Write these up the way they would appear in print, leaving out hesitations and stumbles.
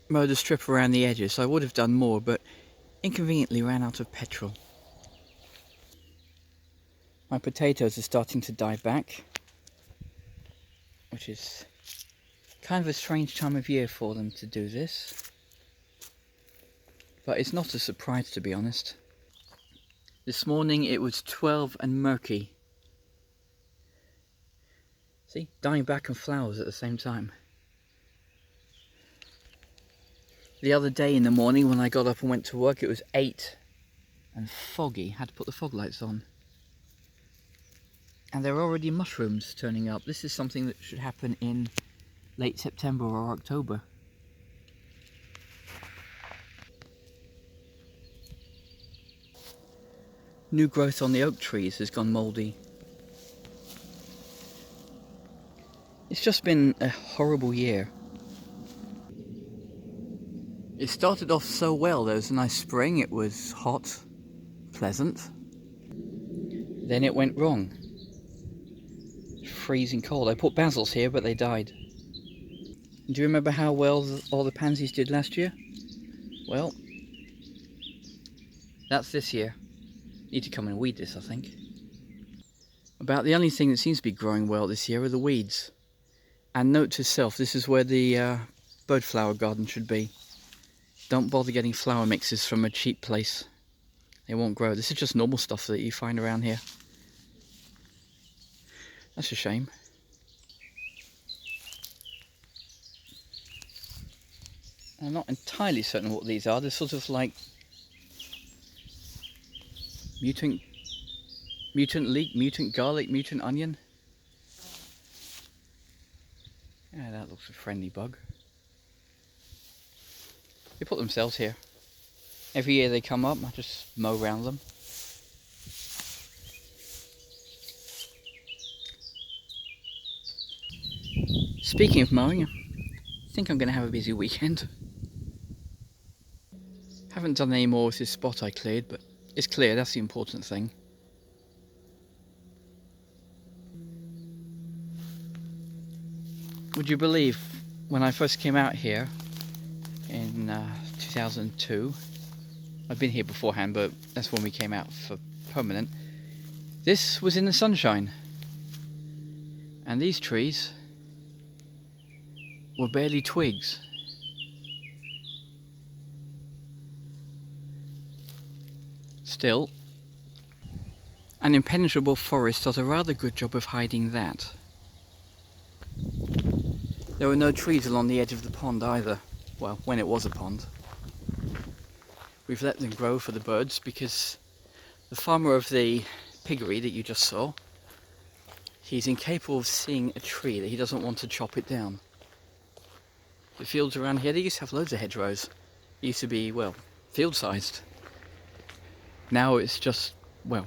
mowed a strip around the edges, so I would have done more, but inconveniently ran out of petrol. My potatoes are starting to die back, which is kind of a strange time of year for them to do this. But it's not a surprise, to be honest. This morning it was 12 and murky. See, dying back and flowers at the same time. The other day in the morning when I got up and went to work, it was 8 and foggy. Had to put the fog lights on. And there are already mushrooms turning up. This is something that should happen in late September or October. New growth on the oak trees has gone mouldy. It's just been a horrible year. It started off so well. There was a nice spring, it was hot, pleasant. Then it went wrong. Freezing cold. I put basils here, but they died. Do you remember how well all the pansies did last year? Well, that's this year. Need to come and weed this, I think. About the only thing that seems to be growing well this year are the weeds. And note to self, this is where the bird flower garden should be. Don't bother getting flower mixes from a cheap place. They won't grow. This is just normal stuff that you find around here. That's a shame. I'm not entirely certain what these are. They're sort of like mutant leek, mutant garlic, mutant onion. Yeah, that looks a friendly bug. They put themselves here. Every year they come up, I just mow around them. Speaking of mowing, I think I'm going to have a busy weekend. Haven't done any more with this spot I cleared, but it's clear, that's the important thing. Would you believe, when I first came out here in 2002, I've been here beforehand, but that's when we came out for permanent, this was in the sunshine. And these trees were barely twigs. Still, an impenetrable forest does a rather good job of hiding that. There were no trees along the edge of the pond either. Well, when it was a pond. We've let them grow for the birds because the farmer of the piggery that you just saw, he's incapable of seeing a tree that he doesn't want to chop it down. The fields around here, they used to have loads of hedgerows. They used to be, well, field-sized. Now it's just, well,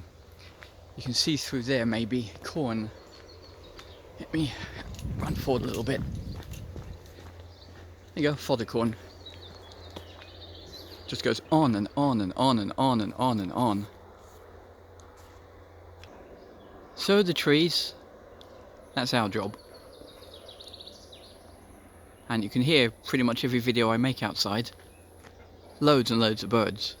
you can see through there maybe corn. Let me run forward a little bit. There you go, fodder corn. Just goes on and on and on and on and on and on. So the trees, that's our job. And you can hear pretty much every video I make outside. Loads and loads of birds.